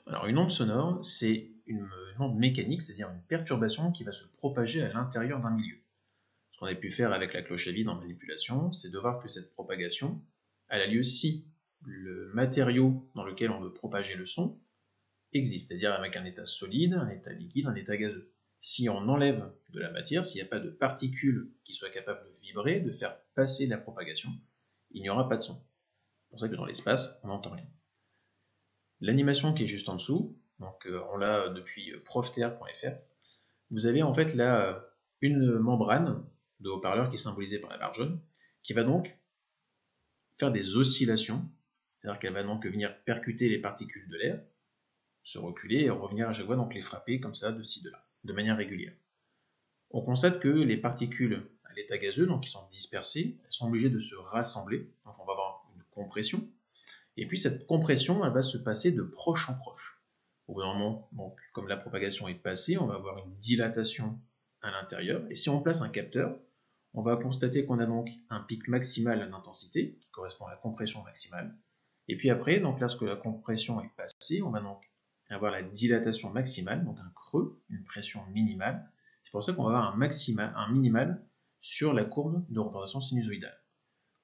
Alors une onde sonore, c'est une onde mécanique, c'est-à-dire une perturbation qui va se propager à l'intérieur d'un milieu. Ce qu'on a pu faire avec la cloche à vide en manipulation, c'est de voir que cette propagation, elle a lieu si le matériau dans lequel on veut propager le son existe, c'est-à-dire avec un état solide, un état liquide, un état gazeux. Si on enlève de la matière, s'il n'y a pas de particules qui soient capables de vibrer, de faire passer la propagation, il n'y aura pas de son. C'est pour ça que dans l'espace, on n'entend rien. L'animation qui est juste en dessous, donc on l'a depuis profterre.fr, vous avez en fait là une membrane de haut-parleur qui est symbolisée par la barre jaune, qui va donc faire des oscillations, c'est-à-dire qu'elle va donc venir percuter les particules de l'air, se reculer et revenir à chaque fois donc les frapper comme ça de ci de là, de manière régulière. On constate que les particules à l'état gazeux, donc qui sont dispersées, elles sont obligées de se rassembler, donc on va avoir une compression, et puis cette compression, elle va se passer de proche en proche. Au bout d'un moment, donc, comme la propagation est passée, on va avoir une dilatation à l'intérieur, et si on place un capteur, on va constater qu'on a donc un pic maximal d'intensité, qui correspond à la compression maximale, et puis après, donc lorsque la compression est passée, on va donc avoir la dilatation maximale, donc un creux, une pression minimale. C'est pour ça qu'on va avoir un minimal sur la courbe de représentation sinusoïdale.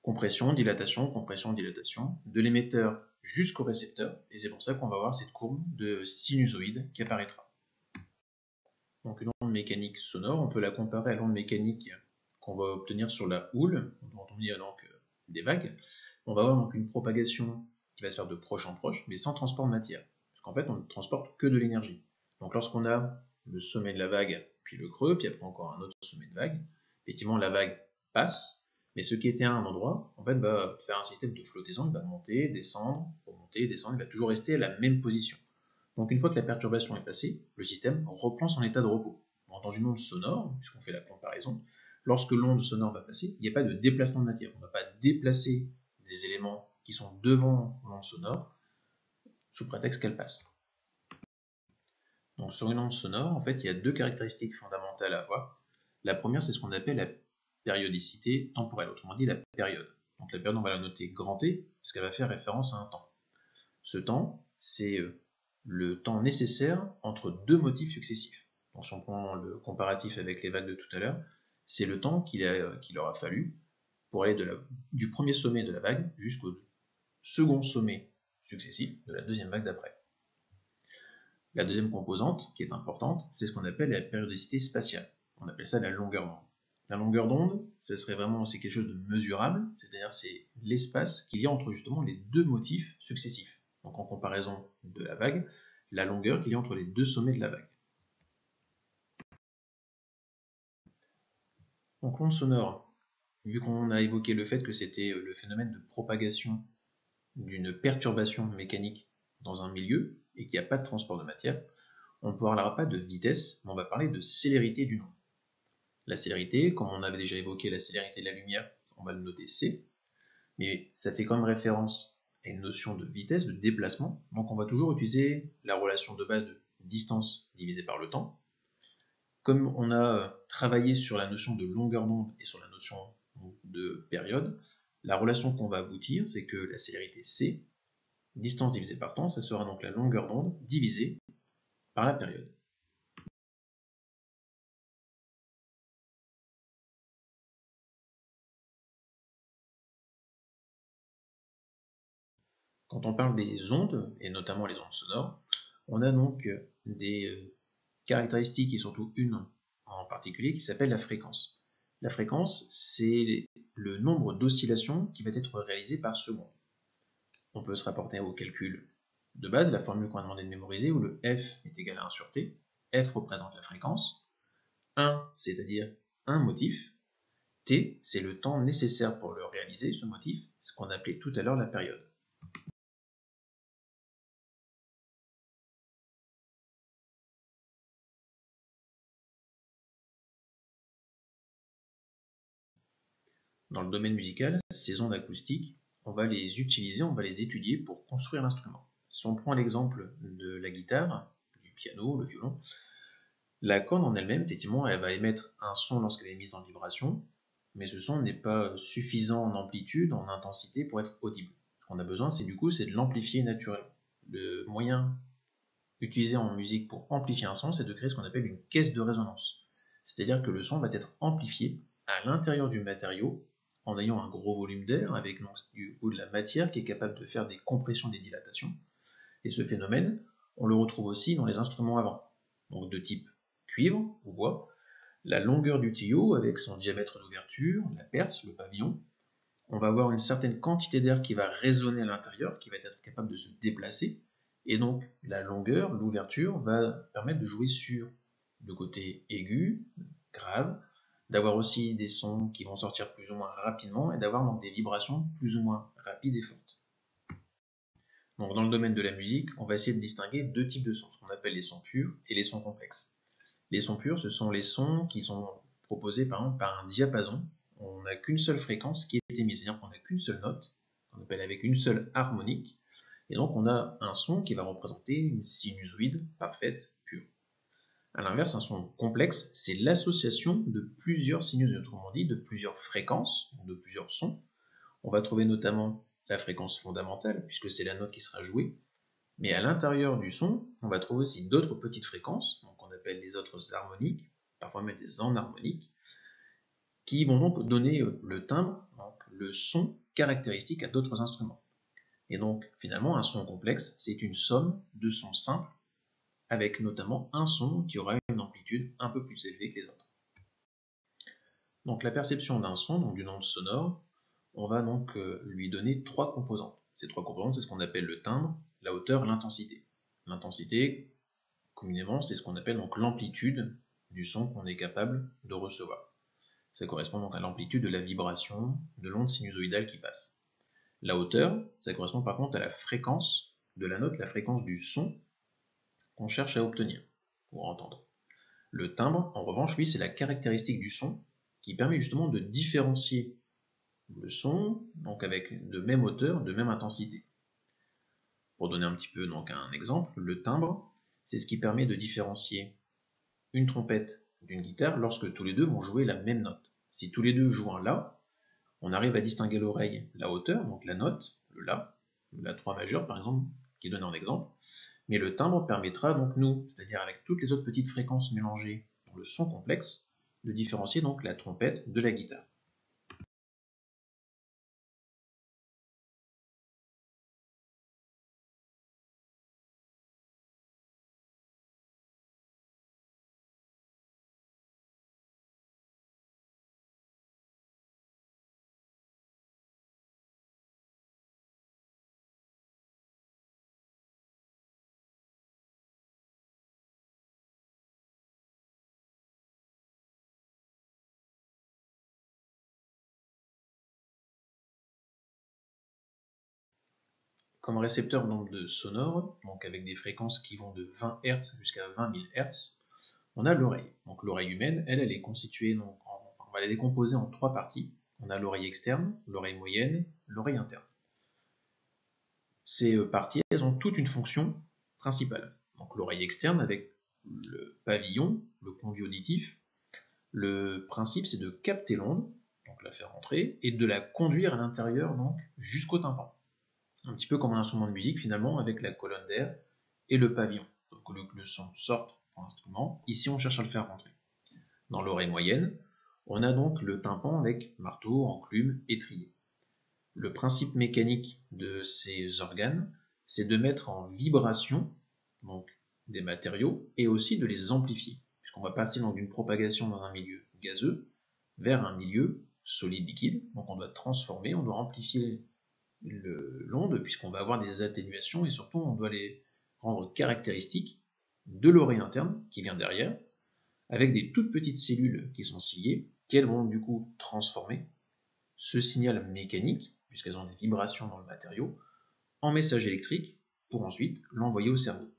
Compression, dilatation, de l'émetteur jusqu'au récepteur, et c'est pour ça qu'on va avoir cette courbe de sinusoïde qui apparaîtra. Donc une onde mécanique sonore, on peut la comparer à l'onde mécanique qu'on va obtenir sur la houle, dont on dit donc des vagues. On va avoir donc une propagation qui va se faire de proche en proche, mais sans transport de matière. Parce qu'en fait, on ne transporte que de l'énergie. Donc lorsqu'on a le sommet de la vague, puis le creux, puis après encore un autre sommet de vague, effectivement la vague passe, mais ce qui était à un endroit, en fait, va faire un système de flottaison, il va monter, descendre, remonter, descendre, il va toujours rester à la même position. Donc une fois que la perturbation est passée, le système reprend son état de repos. Dans une onde sonore, puisqu'on fait la comparaison, lorsque l'onde sonore va passer, il n'y a pas de déplacement de matière. On ne va pas déplacer des éléments qui sont devant l'onde sonore sous prétexte qu'elle passe. Donc sur une onde sonore, en fait, il y a deux caractéristiques fondamentales à avoir. La première, c'est ce qu'on appelle la périodicité temporelle, autrement dit la période. Donc la période, on va la noter grand T, parce qu'elle va faire référence à un temps. Ce temps, c'est le temps nécessaire entre deux motifs successifs. Donc si on prend le comparatif avec les vagues de tout à l'heure, c'est le temps qu'il aura fallu pour aller du premier sommet de la vague jusqu'au second sommet successif de la deuxième vague d'après. La deuxième composante, qui est importante, c'est ce qu'on appelle la périodicité spatiale. On appelle ça la longueur d'onde. La longueur d'onde, ça serait vraiment c'est quelque chose de mesurable, c'est-à-dire c'est l'espace qu'il y a entre justement les deux motifs successifs. Donc en comparaison de la vague, la longueur qu'il y a entre les deux sommets de la vague. Donc l'onde sonore, vu qu'on a évoqué le fait que c'était le phénomène de propagation d'une perturbation mécanique dans un milieu et qu'il n'y a pas de transport de matière, on ne parlera pas de vitesse, mais on va parler de célérité d'une onde. La célérité, comme on avait déjà évoqué la célérité de la lumière, on va le noter C, mais ça fait quand même référence à une notion de vitesse, de déplacement, donc on va toujours utiliser la relation de base de distance divisée par le temps. Comme on a travaillé sur la notion de longueur d'onde et sur la notion de période, la relation qu'on va aboutir, c'est que la célérité C, distance divisée par temps, ça sera donc la longueur d'onde divisée par la période. Quand on parle des ondes, et notamment les ondes sonores, on a donc des caractéristiques, et surtout une en particulier, qui s'appelle la fréquence. La fréquence, c'est le nombre d'oscillations qui va être réalisé par seconde. On peut se rapporter au calcul de base, la formule qu'on a demandé de mémoriser, où le F est égal à 1 sur T. F représente la fréquence. 1, c'est-à-dire un motif. T, c'est le temps nécessaire pour le réaliser, ce motif, ce qu'on appelait tout à l'heure la période. Dans le domaine musical, ces ondes acoustiques, on va les utiliser, on va les étudier pour construire l'instrument. Si on prend l'exemple de la guitare, du piano, le violon, la corde en elle-même, effectivement, elle va émettre un son lorsqu'elle est mise en vibration, mais ce son n'est pas suffisant en amplitude, en intensité pour être audible. Ce qu'on a besoin, c'est de l'amplifier naturellement. Le moyen utilisé en musique pour amplifier un son, c'est de créer ce qu'on appelle une caisse de résonance. C'est-à-dire que le son va être amplifié à l'intérieur du matériau en ayant un gros volume d'air avec donc, du coup, de la matière qui est capable de faire des compressions, des dilatations. Et ce phénomène, on le retrouve aussi dans les instruments à vent, donc de type cuivre ou bois, la longueur du tuyau avec son diamètre d'ouverture, la perce, le pavillon. On va avoir une certaine quantité d'air qui va résonner à l'intérieur, qui va être capable de se déplacer, et donc la longueur, l'ouverture, va permettre de jouer sur le côté aigu, grave, d'avoir aussi des sons qui vont sortir plus ou moins rapidement, et d'avoir donc des vibrations plus ou moins rapides et fortes. Donc dans le domaine de la musique, on va essayer de distinguer deux types de sons, ce qu'on appelle les sons purs et les sons complexes. Les sons purs, ce sont les sons qui sont proposés par exemple par un diapason. On n'a qu'une seule fréquence qui est émise, c'est-à-dire qu'on n'a qu'une seule note, qu'on appelle avec une seule harmonique, et donc on a un son qui va représenter une sinusoïde parfaite, pure. A l'inverse, un son complexe, c'est l'association de plusieurs sinusoïdes, autrement dit, de plusieurs fréquences, de plusieurs sons. On va trouver notamment la fréquence fondamentale, puisque c'est la note qui sera jouée, mais à l'intérieur du son, on va trouver aussi d'autres petites fréquences, donc on appelle les autres harmoniques, parfois même des enharmoniques, qui vont donc donner le timbre, donc le son caractéristique à d'autres instruments. Et donc finalement, un son complexe, c'est une somme de sons simples, avec notamment un son qui aura une amplitude un peu plus élevée que les autres. Donc la perception d'un son, donc d'une onde sonore, on va donc lui donner trois composantes. Ces trois composantes, c'est ce qu'on appelle le timbre, la hauteur, l'intensité. L'intensité, communément, c'est ce qu'on appelle donc l'amplitude du son qu'on est capable de recevoir. Ça correspond donc à l'amplitude de la vibration de l'onde sinusoïdale qui passe. La hauteur, ça correspond par contre à la fréquence de la note, la fréquence du son qu'on cherche à obtenir pour entendre. Le timbre, en revanche, lui, c'est la caractéristique du son qui permet justement de différencier le son, donc avec de même hauteur, de même intensité. Pour donner un petit peu donc un exemple, le timbre, c'est ce qui permet de différencier une trompette d'une guitare lorsque tous les deux vont jouer la même note. Si tous les deux jouent un La, on arrive à distinguer l'oreille la hauteur, donc la note, le La 3 majeur par exemple, qui est donné en exemple, mais le timbre permettra donc nous, c'est-à-dire avec toutes les autres petites fréquences mélangées dans le son complexe, de différencier donc la trompette de la guitare. Comme récepteur d'ondes sonores, donc avec des fréquences qui vont de 20 Hz jusqu'à 20 000 Hz, on a l'oreille. Donc l'oreille humaine, elle est constituée, on va la décomposer en trois parties. On a l'oreille externe, l'oreille moyenne, l'oreille interne. Ces parties, elles ont toutes une fonction principale. Donc l'oreille externe avec le pavillon, le conduit auditif. Le principe, c'est de capter l'onde, donc la faire entrer, et de la conduire à l'intérieur, donc jusqu'au tympan. Un petit peu comme un instrument de musique finalement, avec la colonne d'air et le pavillon. Sauf que le son sorte pour l'instrument, ici on cherche à le faire rentrer. Dans l'oreille moyenne, on a donc le tympan avec marteau, enclume, étrier. Le principe mécanique de ces organes, c'est de mettre en vibration donc, des matériaux et aussi de les amplifier, puisqu'on va passer d'une propagation dans un milieu gazeux vers un milieu solide liquide. Donc on doit transformer, on doit amplifier l'onde, puisqu'on va avoir des atténuations et surtout on doit les rendre caractéristiques de l'oreille interne qui vient derrière, avec des toutes petites cellules qui sont ciliées, qui elles vont du coup transformer ce signal mécanique, puisqu'elles ont des vibrations dans le matériau, en message électrique pour ensuite l'envoyer au cerveau.